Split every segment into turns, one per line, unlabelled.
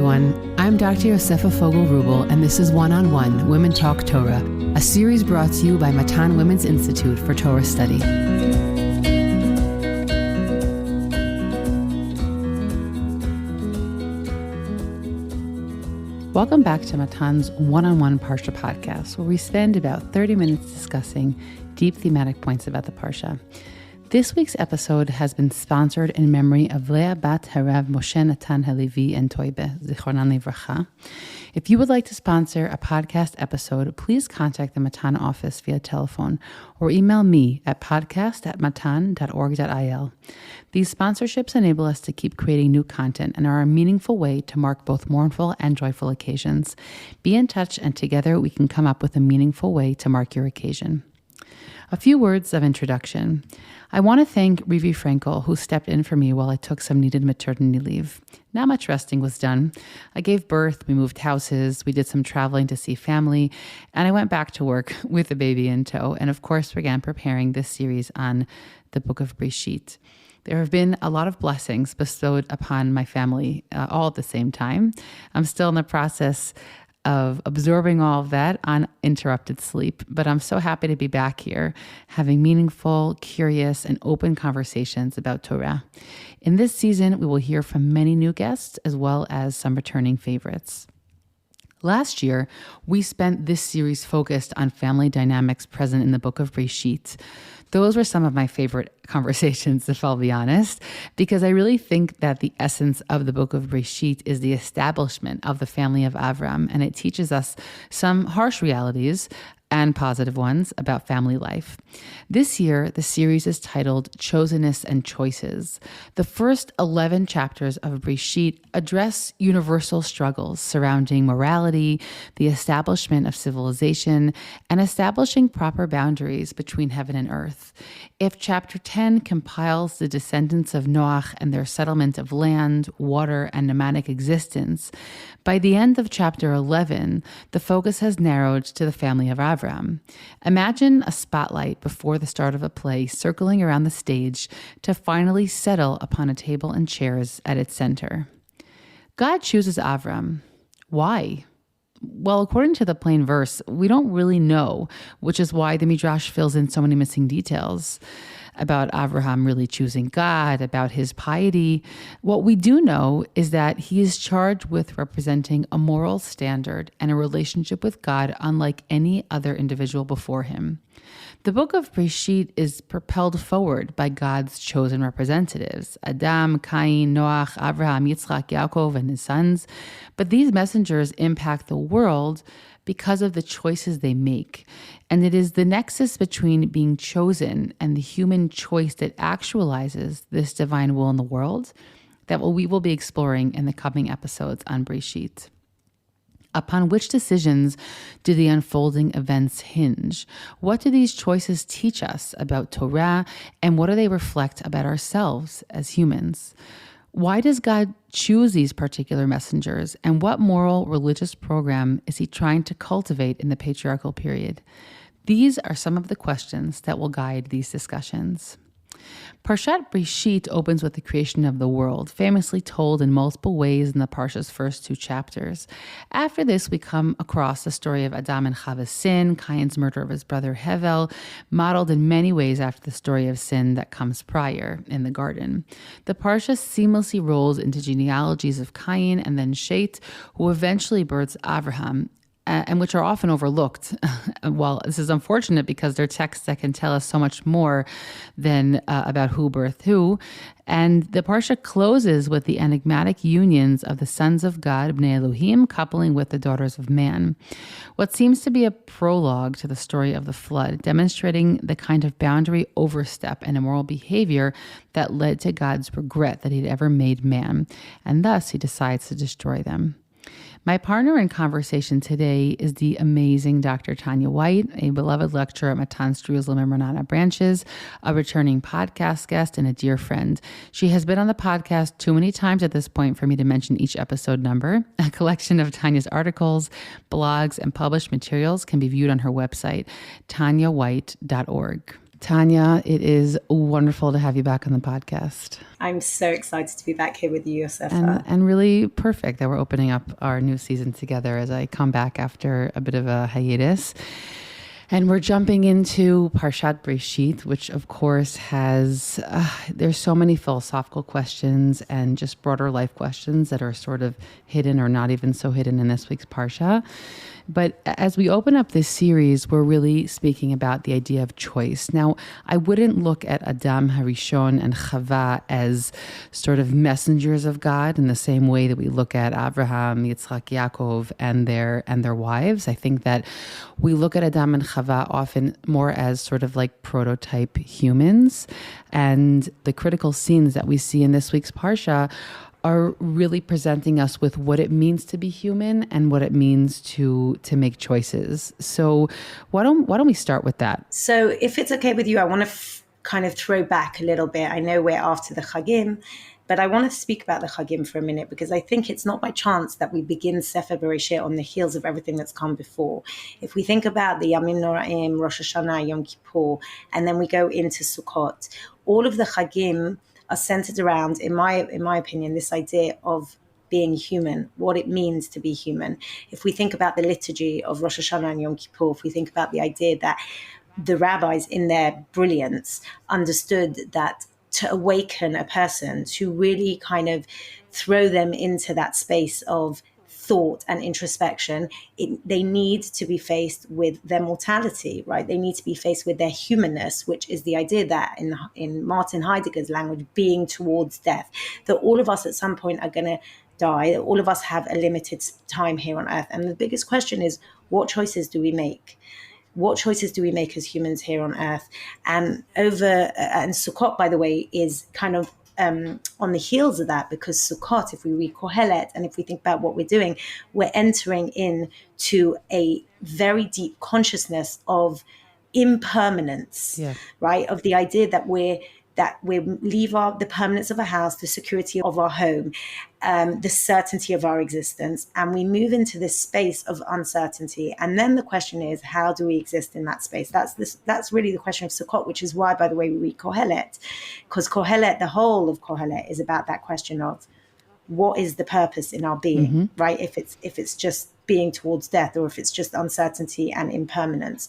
everyone. I'm Dr. Yosefa Fogel-Rubel, and this is One-on-One Women Talk Torah, a series brought to you by Matan Women's Institute for Torah Study. Welcome back to Matan's One-on-One Parsha podcast, where we spend about 30 minutes discussing deep thematic points about the Parsha. This week's episode has been sponsored in memory of Leah Bat Harav Moshe Natan Halevi and Toibe, Zichronan Livracha. If you would like to sponsor a podcast episode, please contact the Matan office via telephone or email me at podcast@matan.org.il. These sponsorships enable us to keep creating new content and are a meaningful way to mark both mournful and joyful occasions. Be in touch, and together we can come up with a meaningful way to mark your occasion. A few words of introduction. I want to thank Rivi Frankel, who stepped in for me while I took some needed maternity leave. Not much resting was done. I gave birth, we moved houses, we did some traveling to see family, and I went back to work with the baby in tow, and of course began preparing this series on the book of Bereishit. There have been a lot of blessings bestowed upon my family all at the same time. I'm still in the process of absorbing all of that on interrupted sleep. But I'm so happy to be back here, having meaningful, curious, and open conversations about Torah. In this season, we will hear from many new guests, as well as some returning favorites. Last year, we spent this series focused on family dynamics present in the book of Bereshit. Those were some of my favorite conversations, if I'll be honest, because I really think that the essence of the book of Bereshit is the establishment of the family of Avraham, and it teaches us some harsh realities and positive ones about family life. This year, the series is titled Choseness and Choices. The first 11 chapters of Bereishit address universal struggles surrounding morality, the establishment of civilization, and establishing proper boundaries between heaven and earth. If chapter 10 compiles the descendants of Noach and their settlement of land, water, and nomadic existence, by the end of chapter 11, the focus has narrowed to the family of Avraham. Imagine a spotlight before the start of a play circling around the stage to finally settle upon a table and chairs at its center. God chooses Avraham. Why? Well, according to the plain verse, we don't really know, which is why the Midrash fills in so many missing details about Avraham really choosing God, about his piety. What we do know is that he is charged with representing a moral standard and a relationship with God unlike any other individual before him. The book of Bereishit is propelled forward by God's chosen representatives, Adam, Kayin, Noach, Avraham, Yitzchak, Yaakov, and his sons. But these messengers impact the world because of the choices they make. And it is the nexus between being chosen and the human choice that actualizes this divine will in the world that we will be exploring in the coming episodes on Bereishit. Upon which decisions do the unfolding events hinge? What do these choices teach us about Torah, and what do they reflect about ourselves as humans? Why does God choose these particular messengers, and what moral religious program is he trying to cultivate in the patriarchal period? These are some of the questions that will guide these discussions. Parshat Bereishit opens with the creation of the world, famously told in multiple ways in the Parsha's first 2 chapters. After this, we come across the story of Adam and Chava's sin, Kayin's murder of his brother Hevel, modeled in many ways after the story of sin that comes prior in the garden. The Parsha seamlessly rolls into genealogies of Kayin and then Shet, who eventually births Avraham, and which are often overlooked. Well, this is unfortunate because they're texts that can tell us so much more than about who birthed who. And the Parsha closes with the enigmatic unions of the sons of God, Bnei Elohim, coupling with the daughters of man. What seems to be a prologue to the story of the flood, demonstrating the kind of boundary overstep and immoral behavior that led to God's regret that he'd ever made man, and thus he decides to destroy them. My partner in conversation today is the amazing Dr. Tanya White, a beloved lecturer at Matan's Jerusalem and Renata branches, a returning podcast guest, and a dear friend. She has been on the podcast too many times at this point for me to mention each episode number. A collection of Tanya's articles, blogs, and published materials can be viewed on her website, tanyawhite.org. Tanya, it is wonderful to have you back on the podcast.
I'm so excited to be back here with you, Yosefa.
And really perfect that we're opening up our new season together as I come back after a bit of a hiatus. And we're jumping into Parshat Bereishit, which of course has, there's so many philosophical questions and just broader life questions that are sort of hidden or not even so hidden in this week's Parsha. But as we open up this series, we're really speaking about the idea of choice. Now, I wouldn't look at Adam Harishon and Chava as sort of messengers of God in the same way that we look at Avraham, Yitzchak, Yaakov, and their wives. I think that we look at Adam and Chava often more as sort of like prototype humans. And the critical scenes that we see in this week's Parsha are really presenting us with what it means to be human and what it means to make choices. So why don't we start with that?
So if it's okay with you, I want to kind of throw back a little bit. I know we're after the Chagim, but I want to speak about the Chagim for a minute because I think it's not by chance that we begin Sefer Bereshit on the heels of everything that's come before. If we think about the Yamim Noraim, Rosh Hashanah, Yom Kippur, and then we go into Sukkot, all of the Chagim are centered around, in my opinion, this idea of being human, what it means to be human. If we think about the liturgy of Rosh Hashanah and Yom Kippur, if we think about the idea that the rabbis in their brilliance understood that to awaken a person, to really kind of throw them into that space of thought and introspection, they need to be faced with their mortality, right? They need to be faced with their humanness, which is the idea that in Martin Heidegger's language, being towards death, that all of us at some point are going to die, that all of us have a limited time here on earth. And the biggest question is, what choices do we make? What choices do we make as humans here on earth? And Sukkot, by the way, is kind of on the heels of that, because Sukkot, if we read Kohelet and if we think about what we're doing, we're entering into a very deep consciousness of impermanence, right? Of the idea that we leave the permanence of a house, the security of our home, the certainty of our existence, and we move into this space of uncertainty. And then the question is, how do we exist in that space? That's really the question of Sukkot, which is why, by the way, we read Kohelet, because Kohelet, the whole of Kohelet, is about that question of what is the purpose in our being, right? If it's just being towards death, or if it's just uncertainty and impermanence.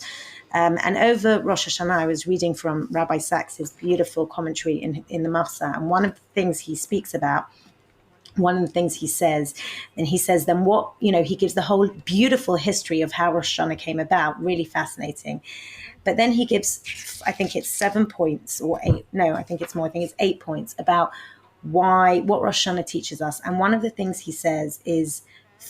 And over Rosh Hashanah, I was reading from Rabbi Sachs's beautiful commentary in the Masa, and one of the things he speaks about, one of the things he says, then what, he gives the whole beautiful history of how Rosh Hashanah came about, really fascinating. But then he gives, I think it's 7 points or 8, no, I think it's more, I think it's 8 points about what Rosh Hashanah teaches us. And one of the things he says is,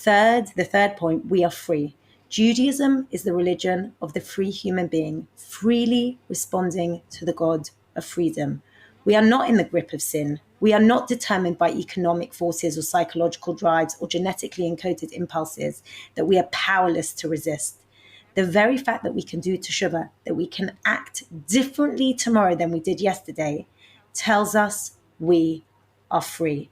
the third point, we are free. Judaism is the religion of the free human being, freely responding to the God of freedom. We are not in the grip of sin. We are not determined by economic forces or psychological drives or genetically encoded impulses that we are powerless to resist. The very fact that we can do teshuvah, that we can act differently tomorrow than we did yesterday, tells us we are free.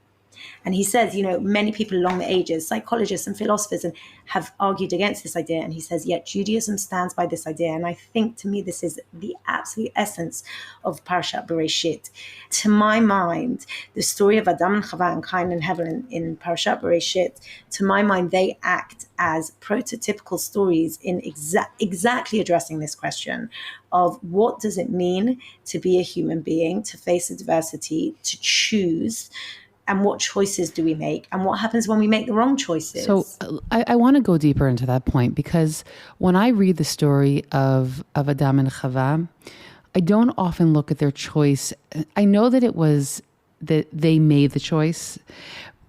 And he says, many people along the ages, psychologists and philosophers, have argued against this idea. And he says, yet Judaism stands by this idea. And I think, to me, this is the absolute essence of Parshat Bereishit. To my mind, the story of Adam and Chava and Kayin and Hevel in Parshat Bereishit, to my mind, they act as prototypical stories in exactly addressing this question of what does it mean to be a human being, to face adversity, to choose, and what choices do we make, and what happens when we make the wrong choices.
So I want to go deeper into that point, because when I read the story of Adam and Chava, I don't often look at their choice. I know that it was that they made the choice,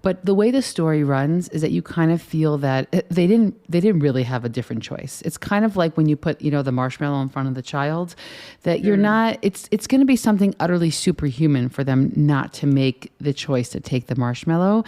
but the way the story runs is that you kind of feel that they didn't really have a different choice. It's kind of like when you put, the marshmallow in front of the child, that you're not, it's going to be something utterly superhuman for them not to make the choice to take the marshmallow.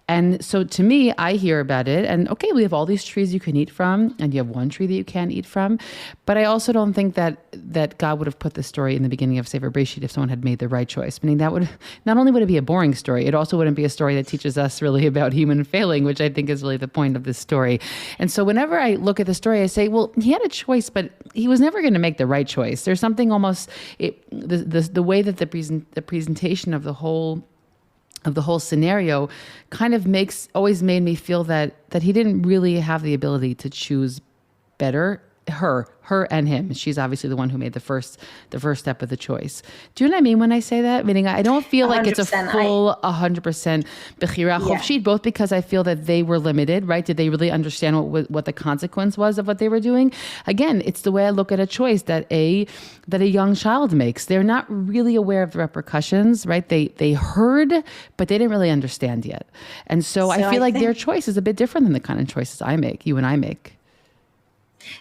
And so to me, I hear about it and okay, we have all these trees you can eat from and you have one tree that you can't eat from. But I also don't think that God would have put this story in the beginning of Sefer Bereishit if someone had made the right choice. Meaning that would, not only would it be a boring story, it also wouldn't be a story that teaches us really about human failing, which I think is really the point of this story. And so whenever I look at the story, I say, well, he had a choice, but he was never going to make the right choice. There's something almost, the way that the presentation of the whole scenario kind of always made me feel that he didn't really have the ability to choose better, her and him. She's obviously the one who made the first step of the choice. Do you know what I mean when I say that? Meaning I don't feel like it's a full 100% bechira chofshit, both because I feel that they were limited, right? Did they really understand what the consequence was of what they were doing? Again, it's the way I look at a choice that a young child makes. They're not really aware of the repercussions, right? They heard, but they didn't really understand yet. And so I feel like their choice is a bit different than the kind of choices you and I make.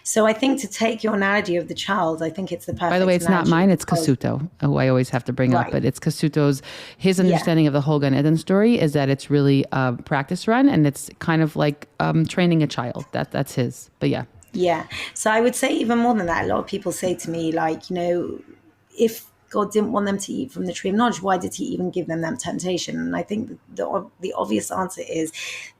So I think to take your analogy of the child, I think it's the perfect.
By the way, it's not mine, it's Kasuto, who I always have to bring up. But it's Kasuto's, his understanding of the whole Gan Eden story is that it's really a practice run and it's kind of like training a child. That's his. But yeah.
Yeah. So I would say even more than that. A lot of people say to me, like, if God didn't want them to eat from the tree of knowledge, why did he even give them that temptation? And I think the obvious answer is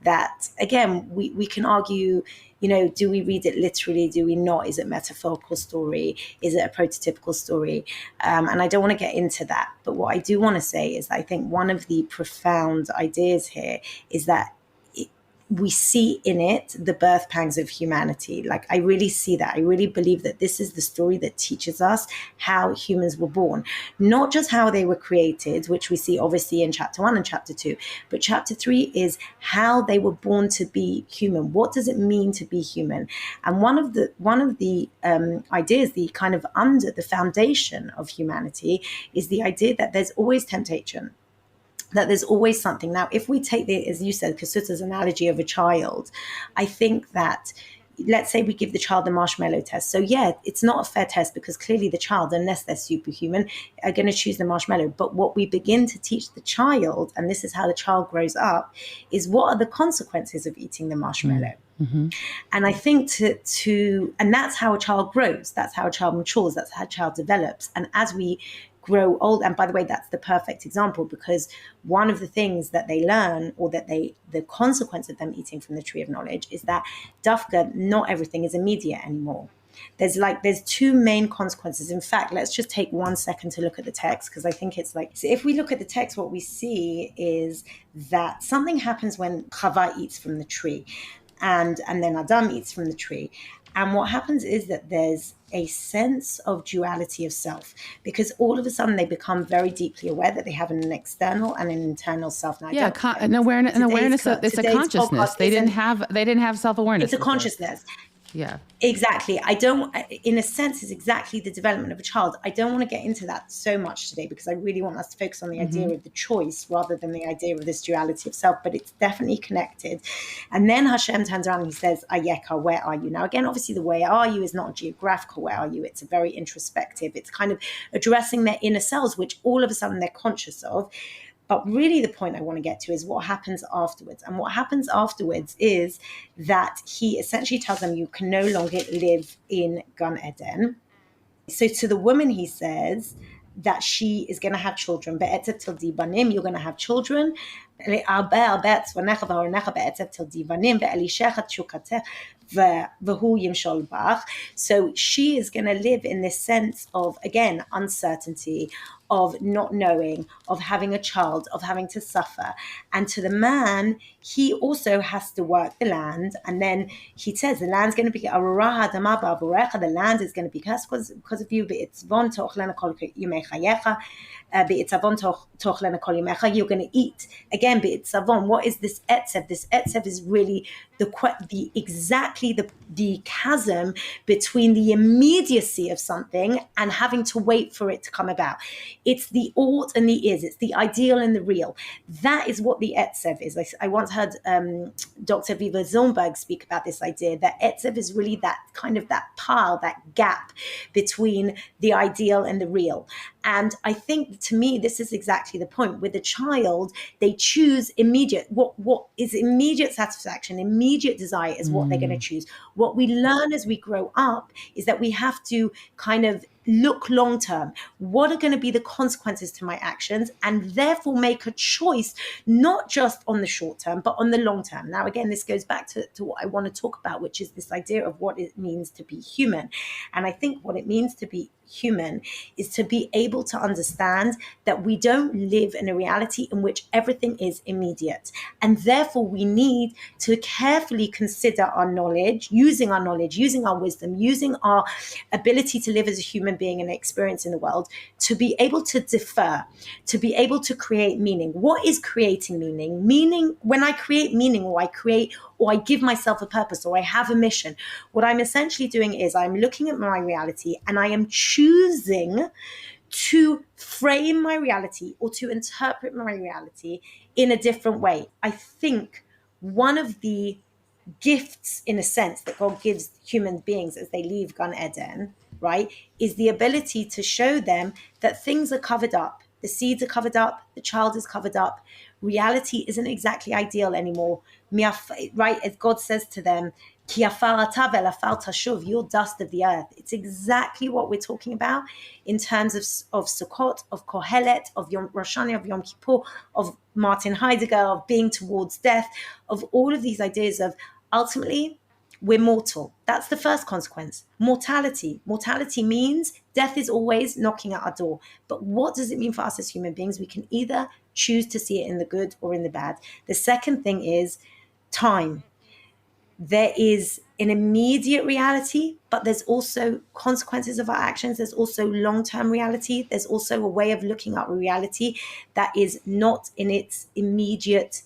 that, again, we can argue, do we read it literally? Do we not? Is it a metaphorical story? Is it a prototypical story? And I don't want to get into that. But what I do want to say is that I think one of the profound ideas here is that we see in it the birth pangs of humanity. Like, I really see that. I really believe that this is the story that teaches us how humans were born, not just how they were created, which we see obviously in chapter 1 and chapter 2, but chapter 3 is how they were born to be human. What does it mean to be human? And one of the ideas, the kind of under the foundation of humanity, is the idea that there's always temptation, that there's always something. Now, if we take as you said, Kasuta's analogy of a child, I think that, let's say we give the child the marshmallow test. So yeah, it's not a fair test because clearly the child, unless they're superhuman, are going to choose the marshmallow. But what we begin to teach the child, and this is how the child grows up, is what are the consequences of eating the marshmallow. Mm-hmm. And I think and that's how a child grows. That's how a child matures. That's how a child develops. And as we grow old, and by the way, that's the perfect example, because one of the things that they learn, or that the consequence of them eating from the tree of knowledge, is that dafka, not everything is immediate anymore. There's two main consequences. In fact, let's just take 1 second to look at the text, because I think it's so if we look at the text, what we see is that something happens when Chava eats from the tree, and then Adam eats from the tree. And what happens is that there's a sense of duality of self, because all of a sudden they become very deeply aware that they have an external and an internal self. Now,
an awareness. It's a consciousness. They didn't have self-awareness.
It's a consciousness.
Yeah,
exactly. In a sense, it's exactly the development of a child. I don't want to get into that so much today, because I really want us to focus on the idea of the choice rather than the idea of this duality of self, but it's definitely connected. And then Hashem turns around and he says, Ayeka, where are you? Now, again, obviously the where are you is not a geographical where are you. It's a very introspective. It's kind of addressing their inner selves, which all of a sudden they're conscious of. But really the point I want to get to is what happens afterwards. And what happens afterwards is that he essentially tells them, you can no longer live in Gan Eden. So to the woman, he says that she is going to have children. Be'etzet til divanim, you're going to have children. So she is going to live in this sense of, again, uncertainty, of not knowing, of having a child, of having to suffer. And to the man, he also has to work the land. And then he says the land's going to be, the land is going to be cursed because of you. You're going to eat. Again, what is this etzev? This etzev is really the chasm between the immediacy of something and having to wait for it to come about. It's the ought and the is. It's the ideal and the real. That is what the etzev is. I once heard Dr. Viva Zumberg speak about this idea that etzev is really that kind of that pile, that gap between the ideal and the real. And I think, to me, this is exactly the point. With a child, they choose immediate, what is immediate satisfaction, immediate desire is what they're going to choose. What we learn as we grow up is that we have to kind of look long term. What are going to be the consequences to my actions? And therefore make a choice, not just on the short term, but on the long term. Now, again, this goes back to what I want to talk about, which is this idea of what it means to be human. And I think what it means to be human is to be able to understand that we don't live in a reality in which everything is immediate. And therefore, we need to carefully consider our knowledge, using our wisdom, using our ability to live as a human being and experience in the world, to be able to defer, to be able to create meaning. What is creating meaning? Meaning, when I create meaning, or I give myself a purpose, or I have a mission, what I'm essentially doing is I'm looking at my reality and I am choosing to frame my reality or to interpret my reality in a different way. I think one of the gifts, in a sense, that God gives human beings as they leave Gan Eden, right, is the ability to show them that things are covered up. The seeds are covered up. The child is covered up. Reality isn't exactly ideal anymore. Right, as God says to them, Ki afar ata vel afar tashuv, you're dust of the earth. It's exactly what we're talking about in terms of Sukkot, of Kohelet, of Yom Rosh Hashanah, of Yom Kippur, of Martin Heidegger, of being towards death, of all of these ideas of ultimately we're mortal. That's the first consequence. Mortality. Mortality means death is always knocking at our door. But what does it mean for us as human beings? We can either choose to see it in the good or in the bad. The second thing is time. There is an immediate reality, but there's also consequences of our actions. There's also long-term reality. There's also a way of looking at reality that is not in its immediate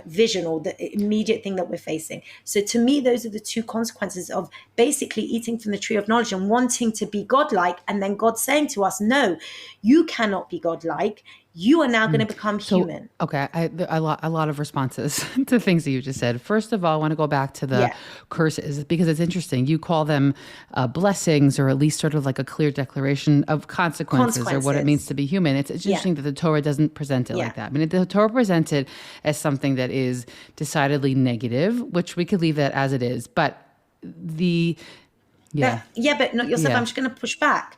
vision or the immediate thing that we're facing. So to me, those are the two consequences of basically eating from the tree of knowledge and wanting to be godlike, and then God saying to us, no, you cannot be godlike. You are now going to become human.
Okay, a lot of responses to things that you just said. First of all, I want to go back to the curses, because it's interesting. You call them blessings, or at least sort of like a clear declaration of consequences. Or what it means to be human. It's interesting that the Torah doesn't present it like that. I mean, the Torah presents it as something that is decidedly negative, which we could leave that as it is. But
but not yourself. I'm just going to push back.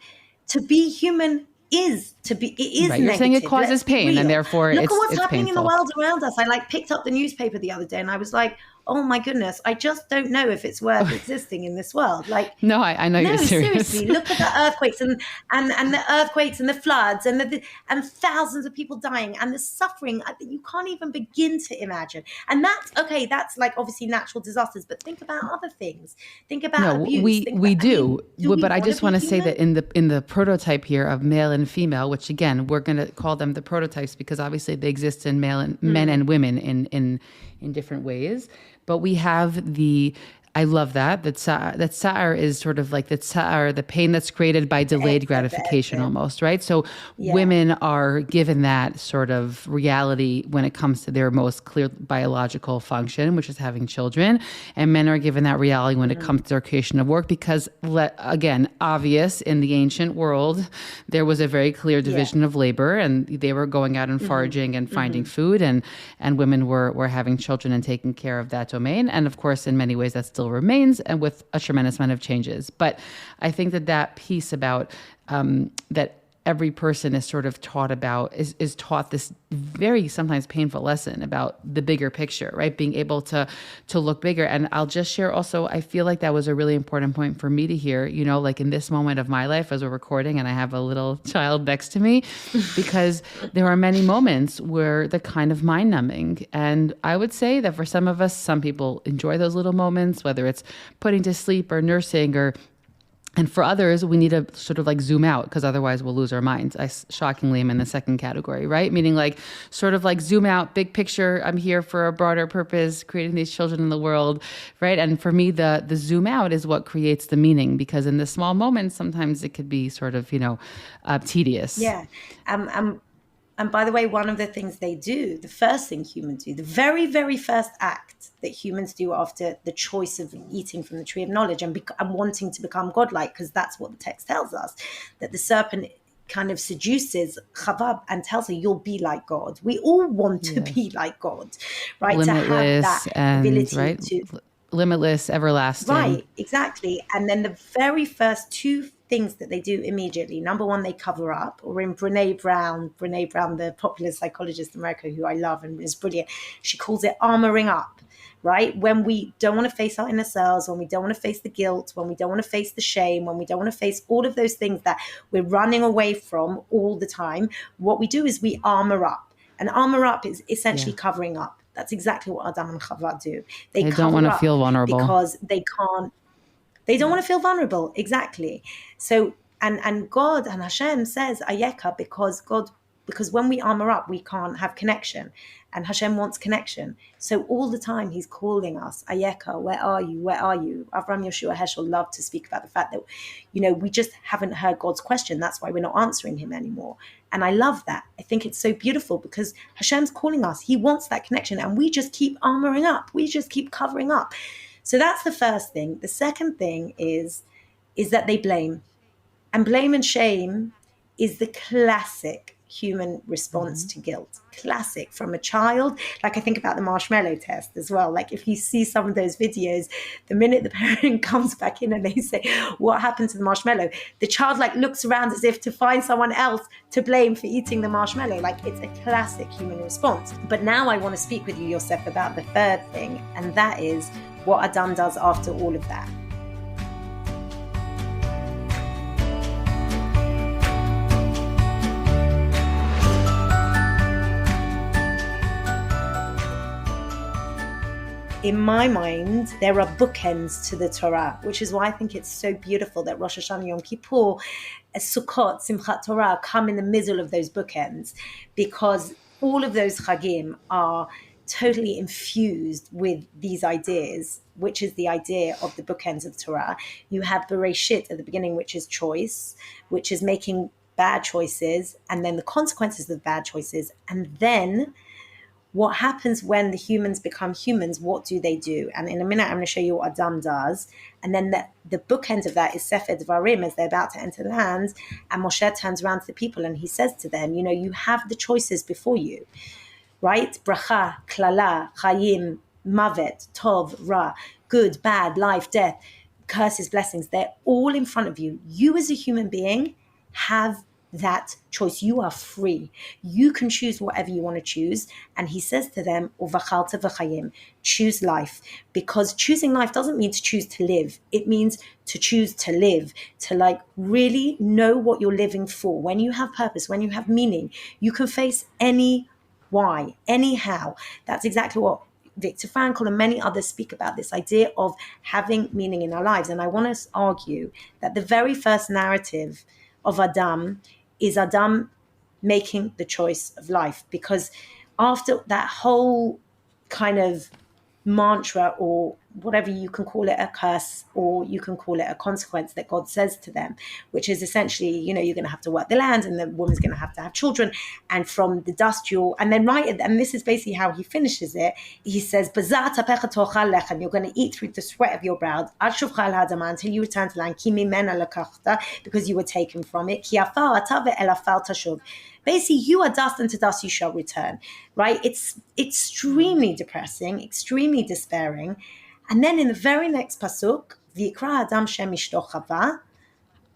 To be human is
right.
You're
negative. Saying it causes pain, and therefore
look
it's
at what's happening
painful
in the world around us. I picked up the newspaper the other day, and I was like, oh my goodness, I just don't know if it's worth existing in this world.
No, I know you're serious.
Seriously, look at the earthquakes and the earthquakes and the floods and thousands of people dying and the suffering that you can't even begin to imagine. And that's like obviously natural disasters, but think about other things. Think about abuse.
We do. But I just want to say that in the prototype here of male and female, which again we're going to call them the prototypes because obviously they exist in male and men and women in different ways. But we have I love that tsa'ar is sort of like the tsa'ar, the pain that's created by delayed gratification almost, right? So women are given that sort of reality when it comes to their most clear biological function, which is having children. And men are given that reality when it comes to their creation of work because, again, obvious in the ancient world, there was a very clear division of labor and they were going out and foraging and finding food and women were having children and taking care of that domain. And of course, in many ways, that's still remains and with a tremendous amount of changes. But I think that piece about that every person is sort of taught about is taught this very sometimes painful lesson about the bigger picture, right? Being able to look bigger. And I'll just share also, I feel like that was a really important point for me to hear, like in this moment of my life as we're recording and I have a little child next to me, because there are many moments where the kind of mind numbing. And I would say that for some of us, some people enjoy those little moments, whether it's putting to sleep or nursing and for others, we need to sort of like zoom out because otherwise we'll lose our minds. I shockingly am in the second category, right? Meaning like sort of like zoom out, big picture. I'm here for a broader purpose, creating these children in the world, right? And for me, the zoom out is what creates the meaning because in the small moments, sometimes it could be sort of, tedious.
Yeah. And by the way, one of the things they do, the first thing humans do, the very, very first act that humans do after the choice of eating from the tree of knowledge and wanting to become godlike, because that's what the text tells us, that the serpent kind of seduces Chava and tells her, you'll be like God. We all want to be like God, right?
Limitless
to have that ability
right?
to...
Limitless, everlasting.
Right, exactly. And then the very first two things that they do immediately, number one, they cover up, or in Brene Brown, the popular psychologist in America, who I love and is brilliant, she calls it armoring up, right? When we don't want to face our inner selves, when we don't want to face the guilt, when we don't want to face the shame, when we don't want to face all of those things that we're running away from all the time, what we do is we armor up. And armor up is essentially covering up. That's exactly what Adam and Chava do. They
don't want to feel vulnerable
because they don't want to feel vulnerable. Exactly. So, and God and Hashem says Ayeka because when we armor up, we can't have connection, and Hashem wants connection. So all the time he's calling us, Ayeka, where are you? Where are you? Avraham Yeshua Heschel loved to speak about the fact that, we just haven't heard God's question. That's why we're not answering him anymore. And I love that. I think it's so beautiful because Hashem's calling us. He wants that connection, and we just keep armoring up. We just keep covering up. So that's the first thing. The second thing is that they blame. And blame and shame is the classic human response to guilt. Classic from a child. Like I think about the marshmallow test as well. Like if you see some of those videos, the minute the parent comes back in and they say, what happened to the marshmallow? The child like looks around as if to find someone else to blame for eating the marshmallow. Like it's a classic human response. But now I want to speak with you, Yosef, about the third thing. And that is what Adam does after all of that. In my mind, there are bookends to the Torah, which is why I think it's so beautiful that Rosh Hashanah, Yom Kippur, Sukkot, Simchat Torah come in the middle of those bookends, because all of those chagim are totally infused with these ideas, which is the idea of the bookends of Torah. You have Bereshit at the beginning, which is choice, which is making bad choices, and then the consequences of bad choices, and then what happens when the humans become humans, what do they do? And in a minute, I'm going to show you what Adam does. And then the bookend of that is Sefer Dvarim, as they're about to enter the land. And Moshe turns around to the people and he says to them, you have the choices before you, right? Bracha, klala, chayim, mavet, tov, ra, good, bad, life, death, curses, blessings. They're all in front of you. You as a human being have that choice. You are free. You can choose whatever you want to choose. And he says to them, Uvachalta v'chayim, choose life. Because choosing life doesn't mean to choose to live. It means to choose to live, to really know what you're living for. When you have purpose, when you have meaning, you can face any why, anyhow. That's exactly what Viktor Frankl and many others speak about, this idea of having meaning in our lives. And I want to argue that the very first narrative of Adam is Adam making the choice of life, because after that whole kind of mantra, or whatever you can call it, a curse, or you can call it a consequence that God says to them, which is essentially, you're going to have to work the land, and the woman's going to have children, and from the dust and this is basically how he finishes it. He says, you're going to eat through the sweat of your brow until you return to land, because you were taken from it. Basically, you are dust, and to dust you shall return, right? It's extremely depressing, extremely despairing. And then in the very next pasuk, V'yikra Adam shem ishto Chava,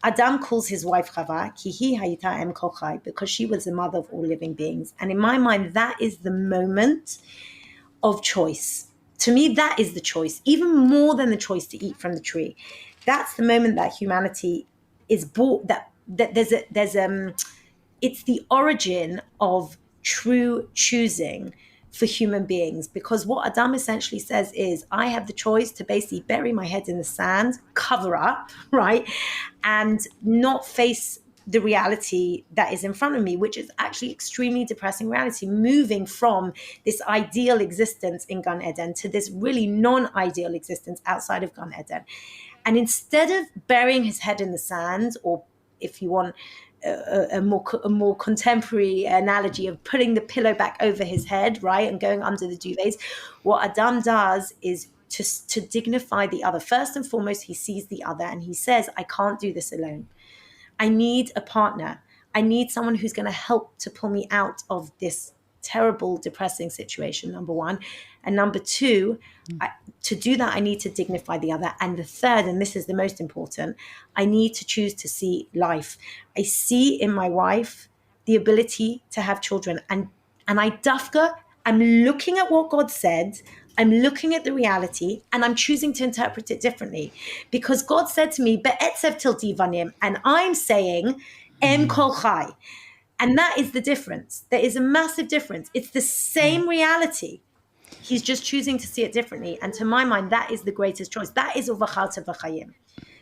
Adam calls his wife Chava, ki hi hayita em kol chai, because she was the mother of all living beings. And in my mind, that is the moment of choice. To me, that is the choice, even more than the choice to eat from the tree. That's the moment that humanity is brought, that it's the origin of true choosing for human beings. Because what Adam essentially says is, I have the choice to basically bury my head in the sand, cover up, right? And not face the reality that is in front of me, which is actually extremely depressing reality, moving from this ideal existence in Gan Eden to this really non-ideal existence outside of Gan Eden. And instead of burying his head in the sand, or if you want a more contemporary analogy of putting the pillow back over his head, right, and going under the duvets, what Adam does is to dignify the other. First and foremost, he sees the other and he says, I can't do this alone. I need a partner. I need someone who's going to help to pull me out of this terrible, depressing situation, number one. And number two, to do that, I need to dignify the other. And the third, and this is the most important, I need to choose to see life. I see in my wife the ability to have children. And I dafka, I'm looking at what God said, I'm looking at the reality, and I'm choosing to interpret it differently. Because God said to me, Be'etzev tilti vanim, and I'm saying, Em kol chai. And that is the difference. There is a massive difference. It's the same reality. He's just choosing to see it differently. And to my mind, that is the greatest choice. That is uvachalta v'chayim.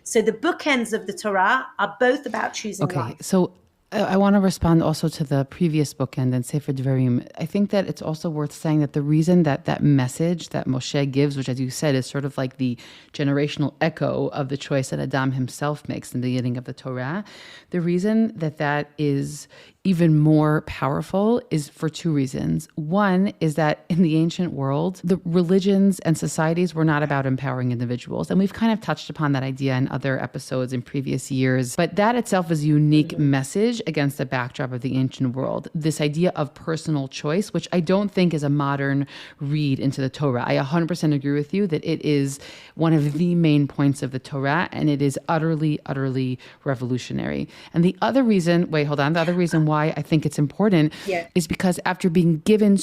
So the bookends of the Torah are both about choosing life.
So I want to respond also to the previous bookend and Sefer Dvarim. I think that it's also worth saying that the reason that that message that Moshe gives, which as you said is sort of like the generational echo of the choice that Adam himself makes in the beginning of the Torah, the reason that that is even more powerful is for two reasons. One is that in the ancient world, the religions and societies were not about empowering individuals. And we've kind of touched upon that idea in other episodes in previous years. But that itself is a unique message against the backdrop of the ancient world. This idea of personal choice, which I don't think is a modern read into the Torah. I 100% agree with you that it is one of the main points of the Torah, and it is utterly, utterly revolutionary. And the other reason, the other reason why I think it's important is because after being given,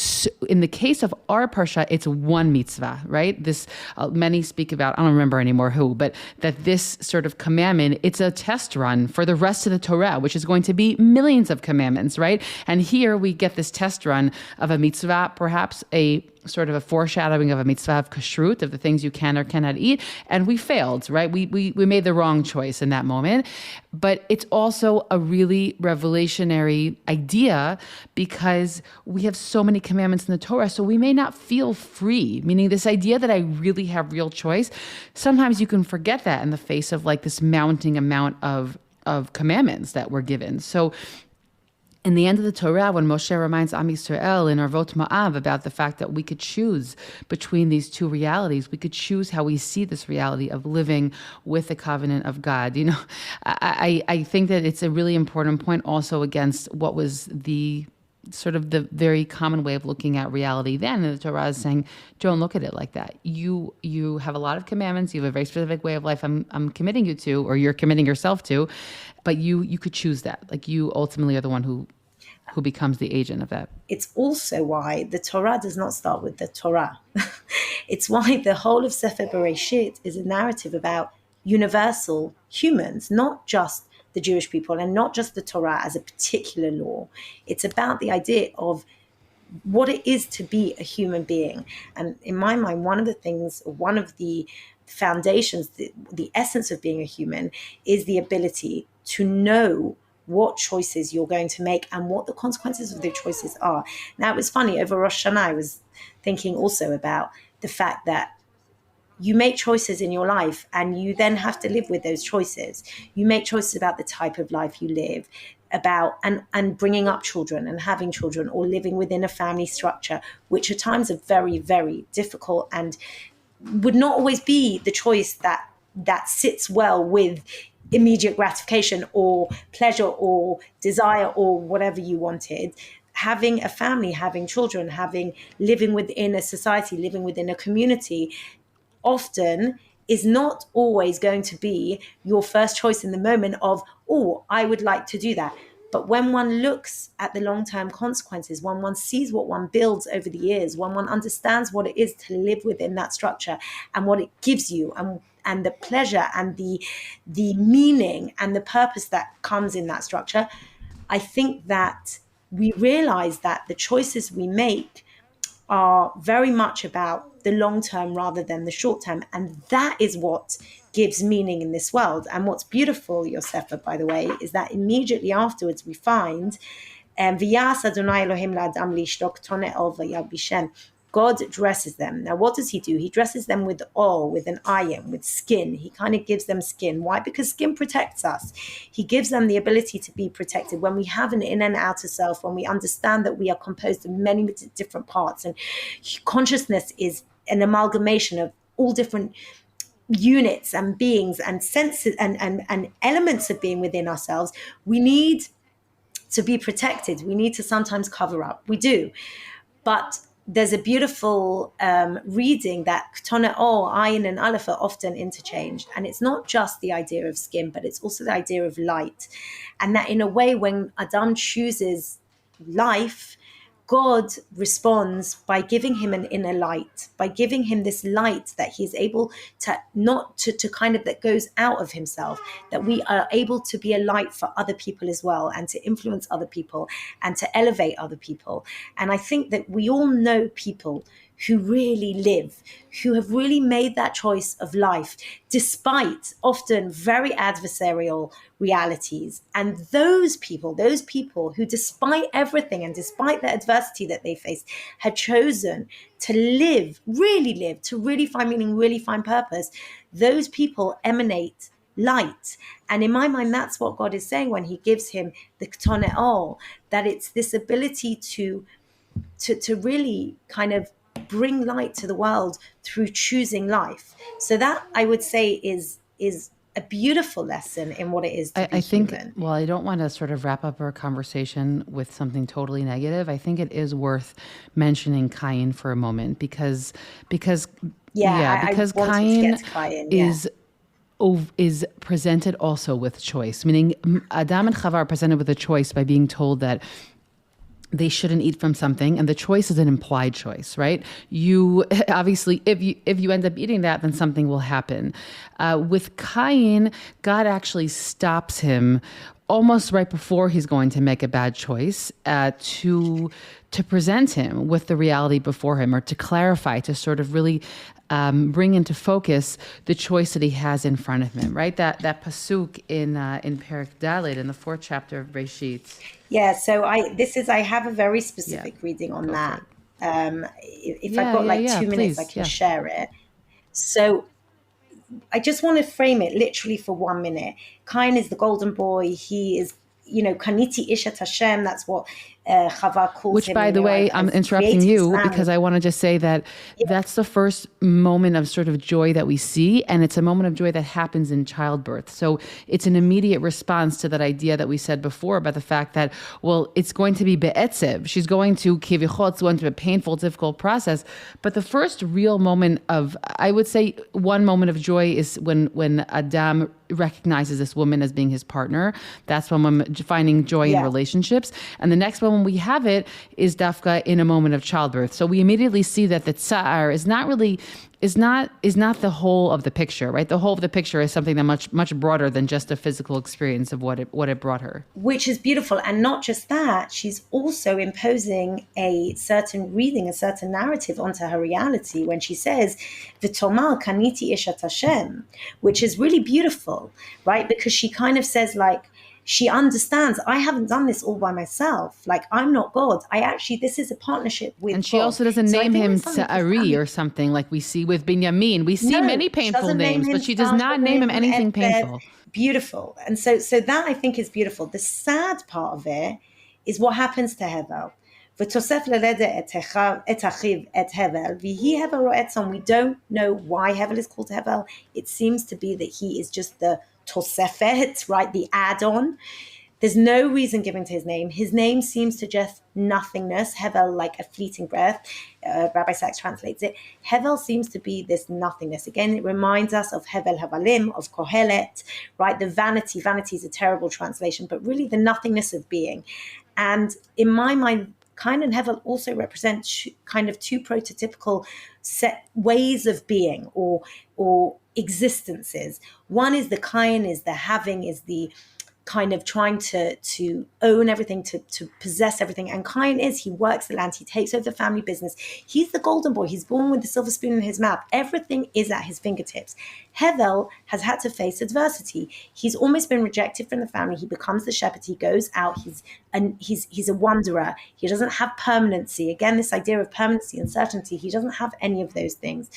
in the case of our Parsha, it's one mitzvah, right? This, many speak about, I don't remember anymore who, but that this sort of commandment, it's a test run for the rest of the Torah, which is going to be millions of commandments, right? And here we get this test run of a mitzvah, perhaps a sort of a foreshadowing of a mitzvah of kashrut, of the things you can or cannot eat. And we failed, right? We made the wrong choice in that moment. But it's also a really revelationary idea because we have so many commandments in the Torah, so we may not feel free, meaning this idea that I really have real choice. Sometimes you can forget that in the face of like this mounting amount of commandments that we're given. So in the end of the Torah, when Moshe reminds Am Yisrael in Arvot Ma'av about the fact that we could choose between these two realities, we could choose how we see this reality of living with the covenant of God. You know, I think that it's a really important point also against what was the sort of the very common way of looking at reality then. And the Torah is saying, don't look at it like that. You have a lot of commandments. You have a very specific way of life I'm committing you to, or you're committing yourself to, but you could choose that. Like you ultimately are the one who becomes the agent of that.
It's also why the Torah does not start with the Torah. It's why the whole of Sefer Bereishit is a narrative about universal humans, not just the Jewish people and not just the Torah as a particular law. It's about the idea of what it is to be a human being. And in my mind, one of the foundations, the essence of being a human is the ability to know what choices you're going to make and what the consequences of the choices are. Now, it was funny, over Rosh Hashanah, I was thinking also about the fact that you make choices in your life and you then have to live with those choices. You make choices about the type of life you live, about and bringing up children and having children or living within a family structure, which at times are very, very difficult and would not always be the choice that sits well with immediate gratification or pleasure or desire or whatever you wanted. Having a family, having children, living within a society, living within a community, often is not always going to be your first choice in the moment of, oh, I would like to do that. But when one looks at the long-term consequences, when one sees what one builds over the years, when one understands what it is to live within that structure and what it gives you and the pleasure and the meaning and the purpose that comes in that structure, I think that we realize that the choices we make are very much about the long term rather than the short term. And that is what gives meaning in this world. And what's beautiful, Yosefa, by the way, is that immediately afterwards we find V'yas Adonai Elohim la'adam lishtok toneh v'yalbishem. God dresses them. Now, what does he do? He dresses them with oil, with an iron, with skin. He kind of gives them skin. Why? Because skin protects us. He gives them the ability to be protected. When we have an inner and outer self, when we understand that we are composed of many different parts, and consciousness is an amalgamation of all different units and beings and senses and elements of being within ourselves, we need to be protected. We need to sometimes cover up. We do. But there's a beautiful reading that Ktona O, Ayin, and Aleph are often interchanged. And it's not just the idea of skin, but it's also the idea of light. And that in a way, when Adam chooses life, God responds by giving him an inner light, by giving him this light that he's able to not to kind of, that goes out of himself, that we are able to be a light for other people as well, and to influence other people and to elevate other people. And I think that we all know people who really live, who have really made that choice of life, despite often very adversarial realities. And those people who, despite everything and despite the adversity that they faced, had chosen to live, to really find meaning, really find purpose, those people emanate light. And in my mind, that's what God is saying when he gives him the Ktoneo, that it's this ability to really kind of bring light to the world through choosing life. So that, I would say, is a beautiful lesson in what it is to be human.
Well, I don't want to sort of wrap up our conversation with something totally negative. I think it is worth mentioning Kayin for a moment because Kayin is presented also with choice, meaning Adam and Chava are presented with a choice by being told that they shouldn't eat from something, and the choice is an implied choice, right? You obviously, if you end up eating that, then something will happen. With Kayin, God actually stops him almost right before he's going to make a bad choice, to present him with the reality before him, or to clarify, to sort of really bring into focus the choice that he has in front of him, right? That pasuk in Perek Dalet, in the 4th chapter of Bereishit.
Yeah, so I have a very specific reading on that. If I've got 2 minutes, I can share it. So I just want to frame it literally for 1 minute. Kain is the golden boy. He is, Kaniti Ishat Hashem. That's what Chava calls
Which,
him.
by the way, I'm interrupting you because I want to just say that that's the first moment of sort of joy that we see, and it's a moment of joy that happens in childbirth. So it's an immediate response to that idea that we said before about the fact that, well, it's going to be be'etzev. She's going to kivichot, it's going to be a painful, difficult process. But the first real moment of, I would say, one moment of joy is when Adam recognizes this woman as being his partner. That's when we're finding joy in relationships. And the next moment we have it is dafka in a moment of childbirth. So we immediately see that the tsa'ar is not the whole of the picture, right? The whole of the picture is something that much broader than just a physical experience of what it brought her.
Which is beautiful. And not just that, she's also imposing a certain reading, a certain narrative onto her reality when she says, V'tomar kaniti ishat Hashem, which is really beautiful, right? Because she kind of says, like, she understands, I haven't done this all by myself. Like, I'm not God. This is a partnership with God.
And she also doesn't name him Sa'ari or something like we see with Binyamin. We see many painful names, but she does not name him anything painful.
Beautiful. And so that, I think, is beautiful. The sad part of it is what happens to Hevel. We don't know why Hevel is called Hevel. It seems to be that he is just the Tosefet, right? The add-on. There's no reason given to his name. His name seems to suggest nothingness. Hevel, like a fleeting breath. Rabbi Sachs translates it. Hevel seems to be this nothingness. Again, it reminds us of Hevel Havalim, of Kohelet, right? The vanity. Vanity is a terrible translation, but really the nothingness of being. And in my mind, Kain and Hevel also represent kind of two prototypical set ways of being or existences. One is the Kain, is the having, is the kind of trying to own everything, to possess everything. And Kain he works the land, he takes over the family business. He's the golden boy. He's born with the silver spoon in his mouth. Everything is at his fingertips. Hevel has had to face adversity. He's almost been rejected from the family. He becomes the shepherd. He goes out. He's a wanderer. He doesn't have permanency. Again, this idea of permanency and certainty, he doesn't have any of those things.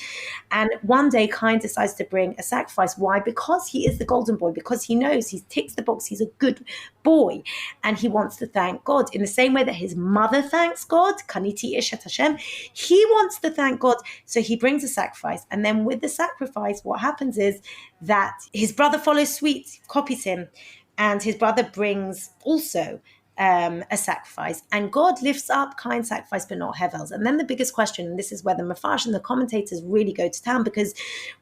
And one day Kain decides to bring a sacrifice. Why? Because he is the golden boy, because he knows he ticks the box. He's a good boy, and he wants to thank God in the same way that his mother thanks God. Kaniti Ishat Hashem. He wants to thank God, so he brings a sacrifice. And then with the sacrifice, what happens is that his brother follows suit, copies him, and his brother brings also a sacrifice, and God lifts up Kain's sacrifice but not Hevel's. And then the biggest question, and this is where the Mefarsh and the commentators really go to town, because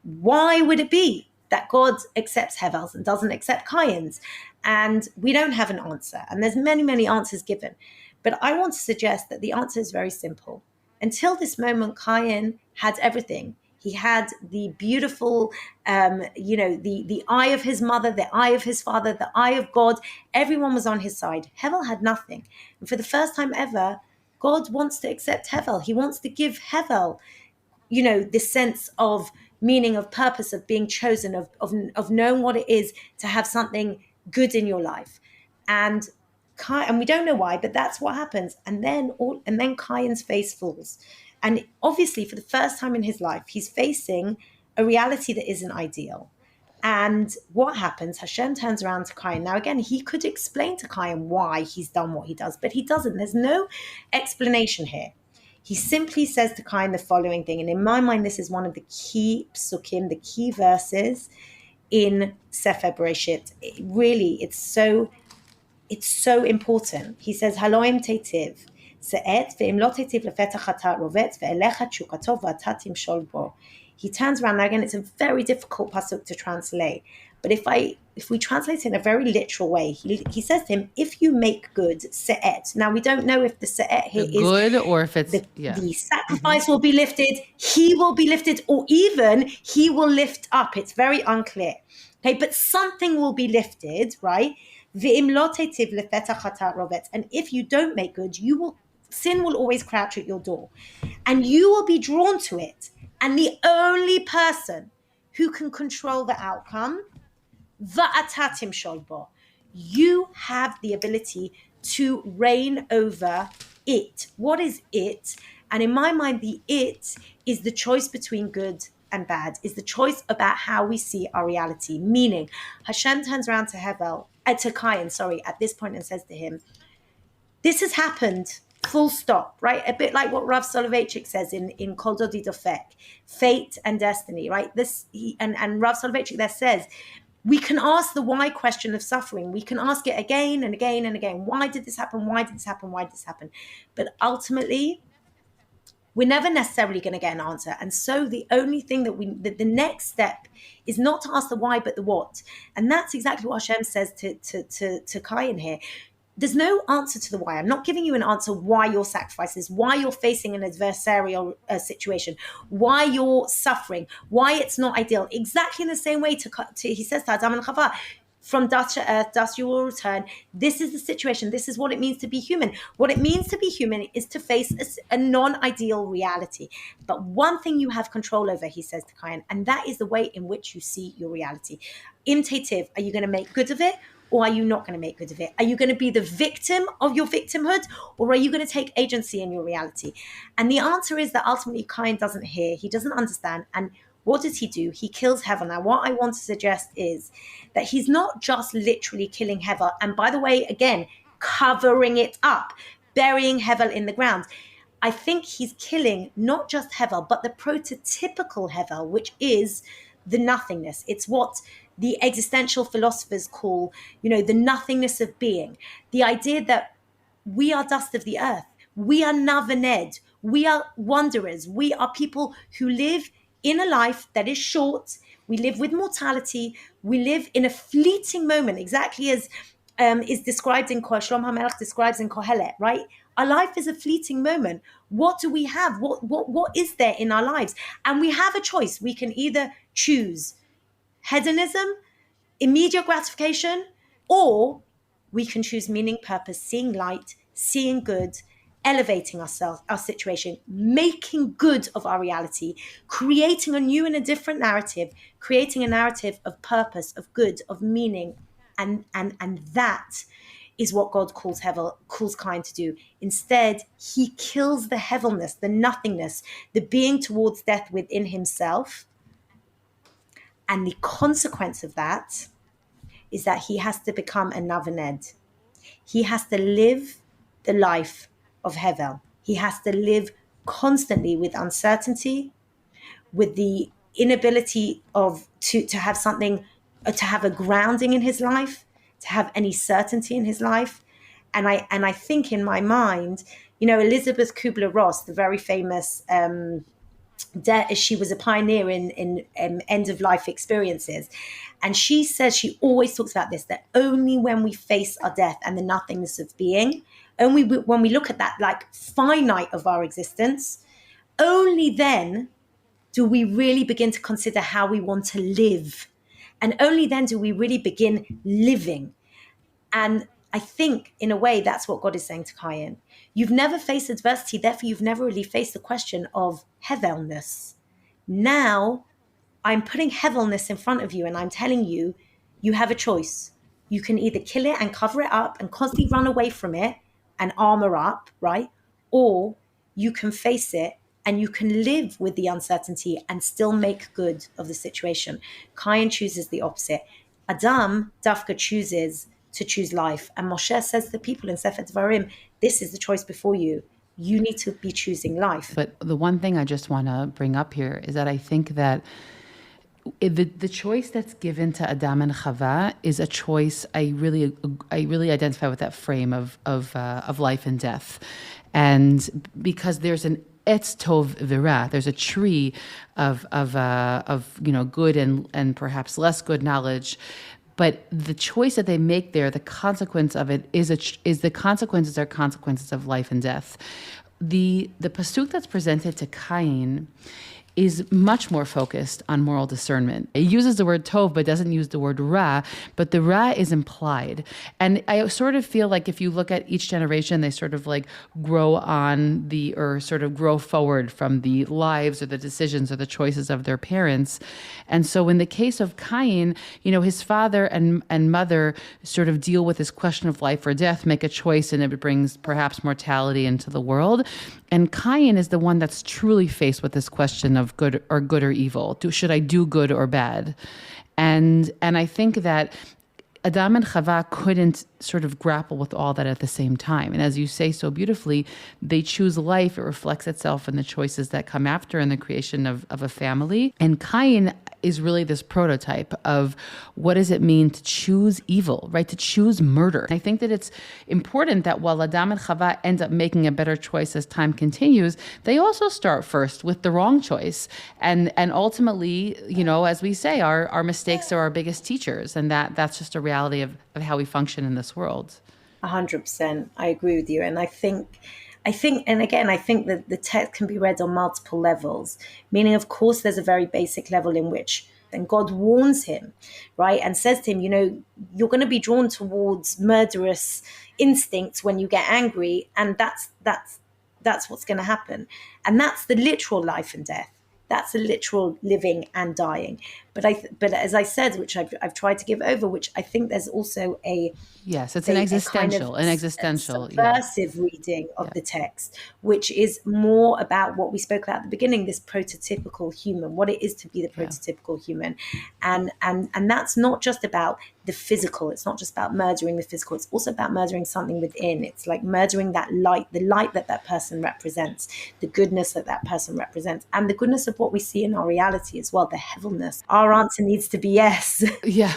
why would it be that God accepts Hevel's and doesn't accept Kain's? And we don't have an answer, and there's many answers given, but I want to suggest that the answer is very simple. Until this moment, Kain had everything. He had the beautiful, the eye of his mother, the eye of his father, the eye of God. Everyone was on his side. Hevel had nothing. And for the first time ever, God wants to accept Hevel. He wants to give Hevel, this sense of meaning, of purpose, of being chosen, of knowing what it is to have something good in your life. And we don't know why, but that's what happens. And then Kain's face falls. And obviously, for the first time in his life, he's facing a reality that isn't ideal. And what happens? Hashem turns around to Kain. Now, again, he could explain to Kain why he's done what he does, but he doesn't. There's no explanation here. He simply says to Kain the following thing. And in my mind, this is one of the key psukim, the key verses in Sefer Bereshit. It's so important. He says, Haloim teitiv. He turns around. Now again, it's a very difficult pasuk to translate, but if we translate it in a very literal way, he says to him, if you make good se'et. Now we don't know if the se'et here is
good or if it's
the sacrifice will be lifted, he will be lifted, or even he will lift up. It's very unclear. Okay, but something will be lifted, right? And if you don't make good, sin will always crouch at your door, and you will be drawn to it. And the only person who can control the outcome, va'atatim sholbo, you have the ability to reign over it. What is it? And in my mind, the it is the choice between good and bad, is the choice about how we see our reality. Meaning, Hashem turns around to Kain, at this point, and says to him, this has happened, full stop, right? A bit like what Rav Soloveitchik says in Kol Dodi Dofek, fate and destiny, right? And Rav Soloveitchik there says, we can ask the why question of suffering. We can ask it again and again and again. Why did this happen? Why did this happen? Why did this happen? But ultimately, we're never necessarily going to get an answer. And so the only thing the next step is not to ask the why, but the what. And that's exactly what Hashem says to Kain here. There's no answer to the why. I'm not giving you an answer why your sacrifices, why you're facing an adversarial situation, why you're suffering, why it's not ideal. Exactly in the same way he says to Adam and Chava, from dust to earth, dust you will return. This is the situation. This is what it means to be human. What it means to be human is to face a non-ideal reality. But one thing you have control over, he says to Kain, and that is the way in which you see your reality. Imitative, are you going to make good of it? Or are you not going to make good of it? Are you going to be the victim of your victimhood? Or are you going to take agency in your reality? And the answer is that ultimately Kain doesn't hear. He doesn't understand. And what does he do? He kills Hevel. Now, what I want to suggest is that he's not just literally killing Hevel. And by the way, again, covering it up, burying Hevel in the ground. I think he's killing not just Hevel, but the prototypical Hevel, which is the nothingness. It's what the existential philosophers call, the nothingness of being. The idea that we are dust of the earth. We are navaned. We are wanderers. We are people who live in a life that is short. We live with mortality. We live in a fleeting moment, exactly as is described in Shlomo HaMelech describes in Kohelet, right? Our life is a fleeting moment. What do we have? What is there in our lives? And we have a choice. We can either choose hedonism, immediate gratification, or we can choose meaning, purpose, seeing light, seeing good, elevating ourselves, our situation, making good of our reality, creating a new and a different narrative, creating a narrative of purpose, of good, of meaning, and that is what God calls Kain to do. Instead, he kills the heaviness, the nothingness, the being towards death within himself. And the consequence of that is that he has to become a navaned. He has to live the life of Hevel. He has to live constantly with uncertainty, with the inability to have something, to have a grounding in his life, to have any certainty in his life. And I think in my mind, Elizabeth Kubler-Ross, the very famous she was a pioneer in end of life experiences, and she says, she always talks about this, that only when we face our death and the nothingness of being, only when we look at that like finite of our existence, only then do we really begin to consider how we want to live, and only then do we really begin living. And I think, in a way, that's what God is saying to Kayin. You've never faced adversity, therefore you've never really faced the question of heavelness. Now, I'm putting heavelness in front of you, and I'm telling you, you have a choice. You can either kill it and cover it up and constantly run away from it and armor up, right? Or you can face it and you can live with the uncertainty and still make good of the situation. Kayin chooses the opposite. Adam, Dafka, chooses to choose life. And Moshe says to the people in Sefer Devarim, this is the choice before you. You need to be choosing life.
But the one thing I just want to bring up here is that I think that the choice that's given to Adam and Chava is a choice. I really identify with that frame of life and death, and because there's an Etz Tov V'Ra, there's a tree of good and perhaps less good knowledge. But the choice that they make there, the consequence of it is the consequences are consequences of life and death. The pasuk that's presented to Kayin is much more focused on moral discernment. It uses the word tov, but doesn't use the word ra, but the ra is implied. And I sort of feel like if you look at each generation, they sort of like grow forward from the lives or the decisions or the choices of their parents. And so in the case of Kayin, his father and mother sort of deal with this question of life or death, make a choice, and it brings perhaps mortality into the world. And Kayin is the one that's truly faced with this question of good or evil. Should I do good or bad? And I think that Adam and Chava couldn't sort of grapple with all that at the same time. And as you say so beautifully, they choose life. It reflects itself in the choices that come after in the creation of a family. And Kayin is really this prototype of what does it mean to choose evil, right? To choose murder. I think that it's important that while Adam and Chava end up making a better choice as time continues, they also start first with the wrong choice. And ultimately, as we say, our mistakes are our biggest teachers. And that's just a reality of how we function in this world.
100%. I agree with you. And I think that the text can be read on multiple levels, meaning, of course, there's a very basic level in which then God warns him, right? And says to him, you're going to be drawn towards murderous instincts when you get angry. And that's what's going to happen. And that's the literal life and death. That's a literal living and dying. But as I said, which I've tried to give over, which I think there's also
an existential
subversive reading of the text, which is more about what we spoke about at the beginning, this prototypical human, what it is to be the prototypical human. And that's not just about the physical. It's not just about murdering the physical. It's also about murdering something within. It's like murdering that light, the light that person represents, the goodness that person represents, and the goodness of what we see in our reality as well, the heavenliness. Our answer needs to be yes.
Yeah.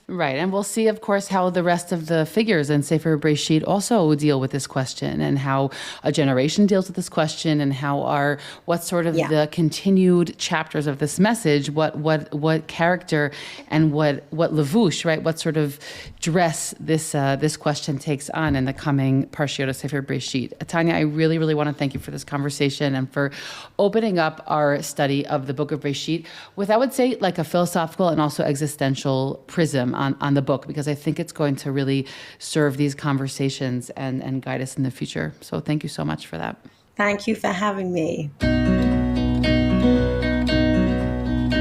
Right. And we'll see, of course, how the rest of the figures in Sefer Bereshit also deal with this question, and how a generation deals with this question, and how what sort of the continued chapters of this message, what character and what levush, right? What sort of dress this question takes on in the coming Parshat of Sefer Bereshit. Tanya, I really, really want to thank you for this conversation and for opening up our study of the book of Bereshit with, I would say, like a philosophical and also existential prism on the book, because I think it's going to really serve these conversations and guide us in the future. So thank you so much for that.
Thank you for having me.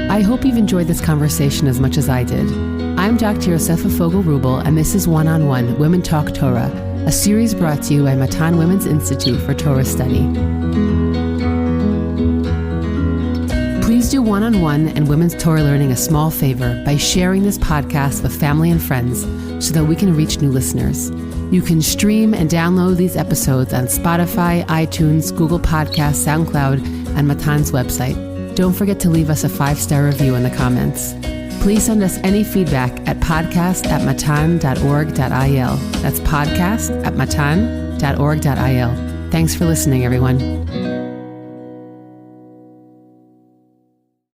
I hope you've enjoyed this conversation as much as I did. I'm Dr. Yosefa Fogel-Rubel, and this is One-on-One Women Talk Torah, a series brought to you by Matan Women's Institute for Torah Study. Please do One-on-One and Women's Torah Learning a small favor by sharing this podcast with family and friends so that we can reach new listeners. You can stream and download these episodes on Spotify, iTunes, Google Podcasts, SoundCloud, and Matan's website. Don't forget to leave us a 5-star review in the comments. Please send us any feedback at podcast@matan.org.il. That's podcast@matan.org.il. Thanks for listening, everyone.